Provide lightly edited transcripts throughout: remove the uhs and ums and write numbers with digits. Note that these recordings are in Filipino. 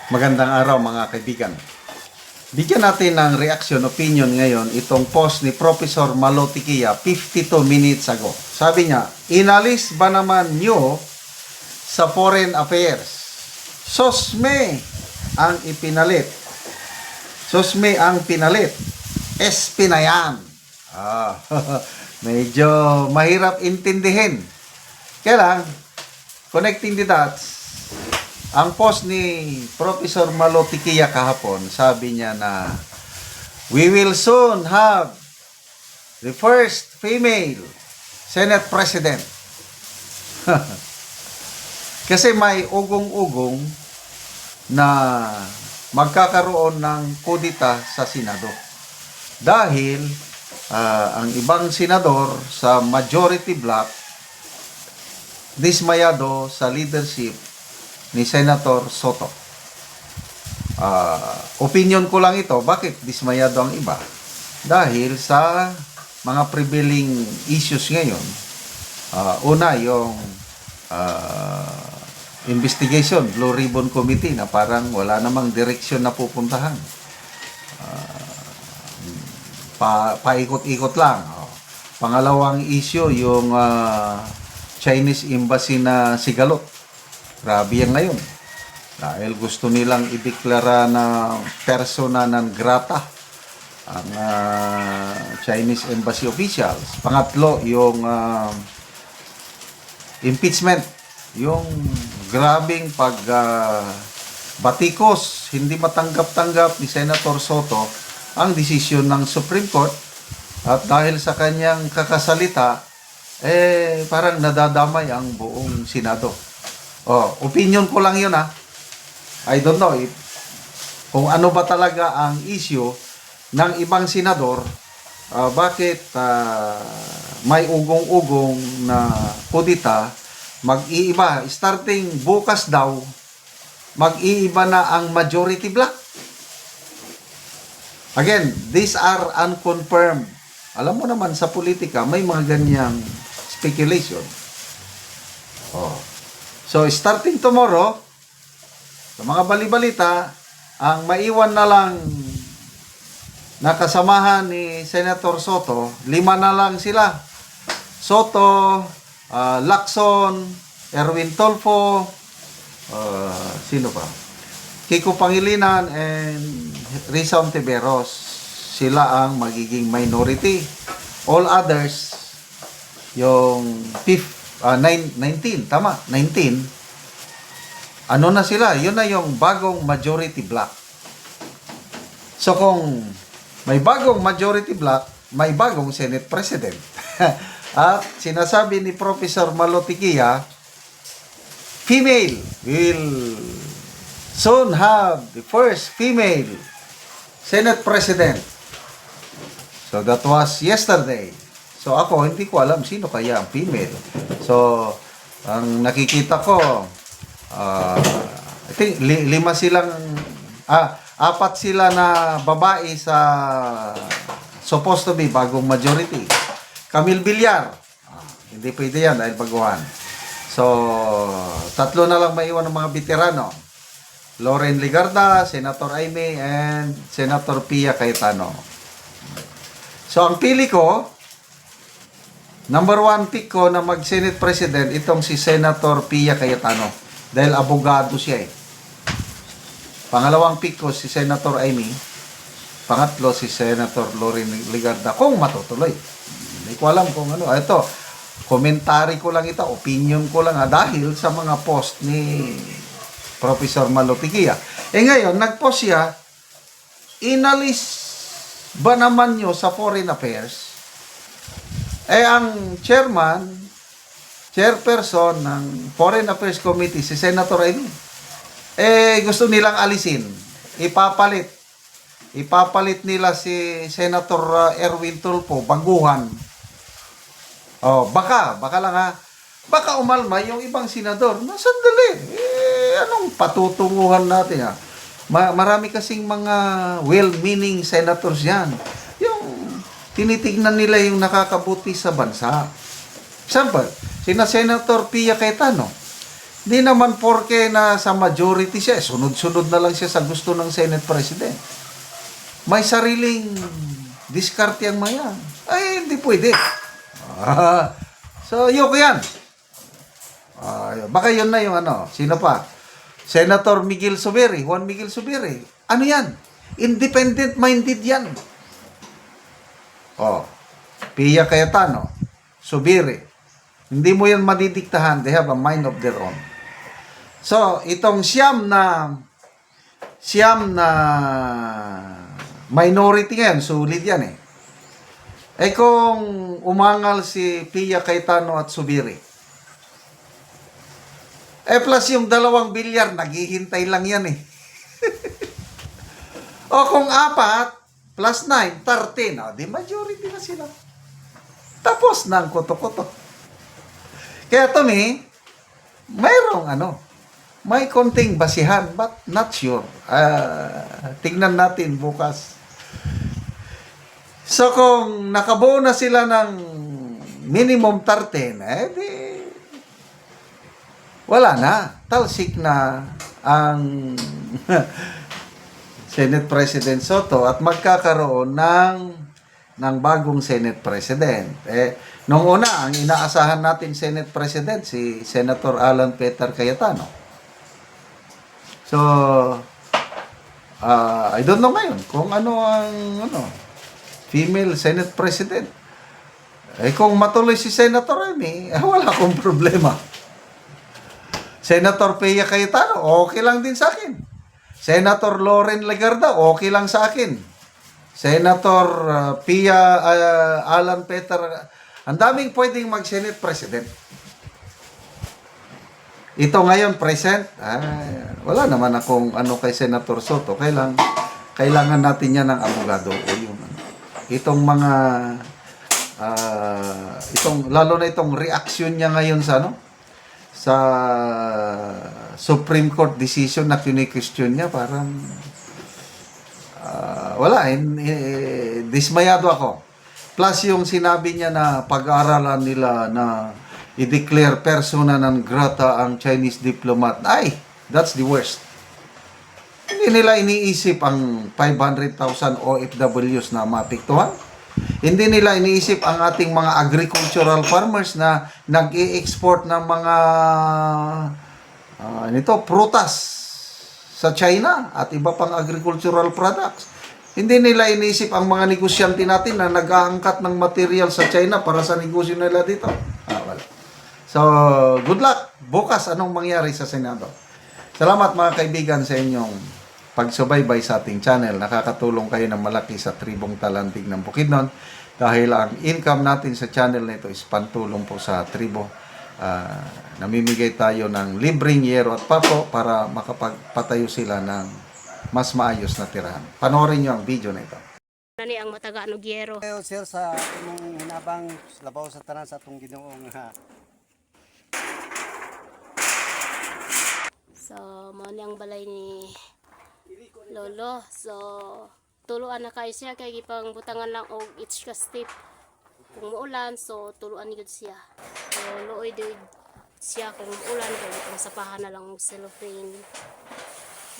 Magandang araw mga kaibigan. Bigyan natin ng reaction, opinion ngayon itong post ni Professor Malotikia 52 minutes ago. Sabi niya, inalis ba naman nyo sa foreign affairs? Sosme ang ipinalit. Sosme ang pinalit. SP na yan. Medyo mahirap intindihin. Kaya lang, connecting the dots, ang post ni Professor Malotikia kahapon, sabi niya na we will soon have the first female Senate President. Kasi may ugong-ugong na magkakaroon ng kudita sa Senado. Dahil ang ibang senador sa majority bloc dismayado sa leadership ni Senator Soto. Opinion ko lang ito, bakit dismayado ang iba? Dahil sa mga prevailing issues ngayon, una yung investigation, Blue Ribbon Committee na parang wala namang direksyon na pupuntahan. Paikot-ikot lang. Pangalawang issue, yung Chinese Embassy na Sigalot. Grabe yan ngayon. Dahil gusto nilang ideklara na persona non grata ang Chinese Embassy officials. Pangatlo, yung impeachment. Yung grabing batikos, hindi matanggap-tanggap ni Senator Soto ang desisyon ng Supreme Court. At dahil sa kanyang kakasalita, parang nadadamay ang buong Senado. Opinion ko lang yun I don't know kung ano ba talaga ang issue ng ibang senador, bakit may ugong-ugong na kudita, mag-iiba, starting bukas daw, mag-iiba na ang majority bloc. Again, these are unconfirmed. Alam mo naman sa politika, may mga ganyang speculation. So, starting tomorrow, sa mga balibalita, ang maiwan na lang na kasamahan ni Senator Soto, 5 na lang sila. Soto, Lacson, Erwin Tolfo, sino pa? Kiko Pangilinan, and Risa Ontiveros. Sila ang magiging minority. All others, yung 19, tama, 19, ano na sila? Yun na yung bagong majority bloc. So kung may bagong majority bloc, may bagong Senate President. At sinasabi ni Professor Malotikia, female will soon have the first female Senate President. So that was yesterday. So ako, hindi ko alam sino kaya ang female. So, ang nakikita ko, I think 5 silang, 4 sila na babae sa supposed to be bagong majority. Camille Villar, hindi pwede yan dahil baguhan. So, 3 na lang maiwan ng mga veterano. Loren Legarda, Senator Aimee, and Senator Pia Cayetano. So, ang pili ko, number 1 pick ko na mag-Senate President, itong si Senator Pia Cayetano. Dahil abogado siya Pangalawang pick ko si Senator Aimee. Pangatlo si Senator Loren Legarda. Kung matutuloy. Hindi ko alam kung ano. Ito, komentary ko lang ito. Opinion ko lang dahil sa mga post ni Professor Malotikia. Ngayon, nag-post siya, inalis ba naman nyo sa foreign affairs? Ang chairperson ng Foreign Affairs Committee, si Senator Aimee, gusto nilang alisin. Ipapalit nila si Senator Erwin Tulfo, baguhan. Baka lang baka umalma yung ibang senador. Sandali, anong patutunguhan natin Marami kasing mga well-meaning senators yan. Tinitignan nila yung nakakabuti sa bansa. Example, sina Senator Pia Cayetano. Di naman porke na sa majority siya, sunod-sunod na lang siya sa gusto ng Senate President. May sariling diskarte ang mga yan. Ay, hindi pwede. So, ayoko yan. Baka yun na yung ano. Sino pa? Senator Miguel Zubiri, Juan Miguel Zubiri. Ano yan? Independent-minded yan. Pia Cayetano, Zubiri. Hindi mo yan madidiktahan. They have a mind of their own. So, itong siyam na minority yan, sulit yan eh. Eh kung umangal si Pia Cayetano at Zubiri, plus yung 2 bilyar, naghihintay lang yan eh. O kung 4 plus 9, 13, di majority na sila. Tapos na ang koto-koto. Kaya to me, mayroong may konting basihan, but not sure. Tingnan natin bukas. So kung nakabuo na sila ng minimum 13, di wala na. Talsik na ang Senate President Soto at magkakaroon ng bagong Senate President. Nung una, ang inaasahan natin Senate President, si Senator Alan Peter Cayetano. So, I don't know ngayon kung ano ang female Senate President. Kung matuloy si Senator Amy, wala akong problema. Senator Pia Cayetano, okay lang din sa akin. Senator Loren Legarda, okay lang sa akin. Senator Pia Alan Peter, ang daming pwedeng mag-Senate President. Ito ngayon, present, wala naman akong kay Senator Soto. Kailangan natin yan ng abogado. Itong mga, lalo na itong reaction niya ngayon sa Supreme Court decision na kini-question niya, parang dismayado ako. Plus yung sinabi niya na pag-aaralan nila na i-declare persona non grata ang Chinese diplomat. Ay, that's the worst. Hindi nila iniisip ang 500,000 OFWs na mapiktuhan. Hindi nila iniisip ang ating mga agricultural farmers na nag-i-export ng mga prutas sa China at iba pang agricultural products. Hindi nila iniisip ang mga negosyante natin na nag-aangkat ng material sa China para sa negosyo nila dito. Wala. So, good luck. Bukas, anong mangyari sa Senado? Salamat mga kaibigan sa inyong pagsubaybay sa ating channel. Nakakatulong kayo ng malaki sa tribong Talantig ng Bukidnon dahil ang income natin sa channel na ito is pantulong po sa tribo. Namimigay tayo ng libreng yero at papo para makapagpatayo sila ng mas maayos na tirahan. Panoorin nyo ang video na ito. Nani ang mataga no gyero. Ayo sir sa imong hinabang labaw sa tanan sa atong Ginoong So, mao ni ang balay ni Lolo. So, tuluan na kayo siya kay gipang butangan lang og each ka step. Kung muulan, so tuluan gyud siya. So, luoy gyud siya kung uulan kay gipang sapahan na lang og cellophane.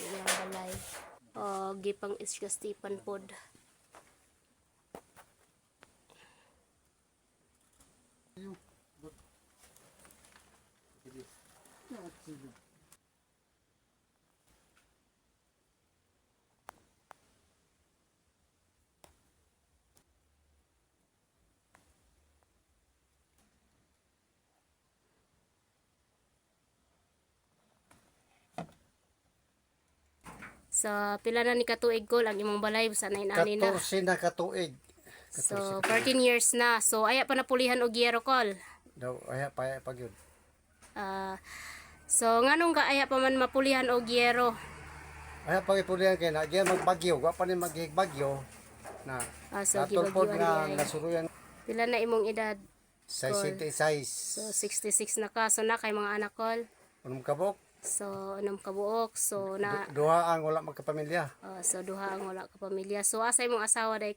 Yan ang balay. Gipang each ka stepan pod. So, pila na ni katuig ko lang imong balay sa nainani na. 14 na katuig. So, 14 years na. So, aya pa napulihan og gyero kol. Daw aya pa gyud. So, nganong ka aya pa man mapulihan og gyero? Aya pa ipulihan kay na diyan magbagyo, wa pa ni maghigbagyo na. So, natulpod gibagyoan nga diay. nasuruyan Pila na imong edad? 66. So, 66 na ka. So, na kay mga anak kol. Unong kabok, So, anong kabuok. So, na... duha ang wala magkapamilya. so, duha ang wala ka pamilya. So, asa imong asawa day?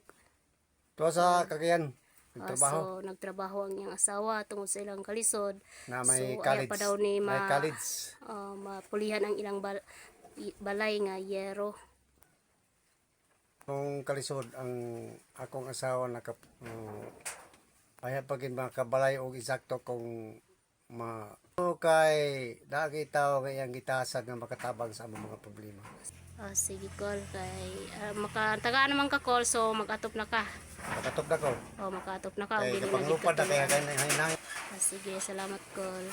Tuwa sa Cagayan. Nagtrabaho. So nagtrabaho ang iyang asawa tungod sa ilang kalisod. Na may so college. ayaw pa daw ni may college. mapulihan ang ilang balay nga yero. Kung kalisod ang akong asawa ayaw pagin makabalay og eksakto kung kay dagi tao kayang gitasag nga makatabang sa among mga problema. Sige call kay makatagaan naman ka call so mag-atop na ka. Makatok na ko. Makatop na ka. Kay Dili na kapanglupad na gid kaya ka hinangin. sige, salamat call.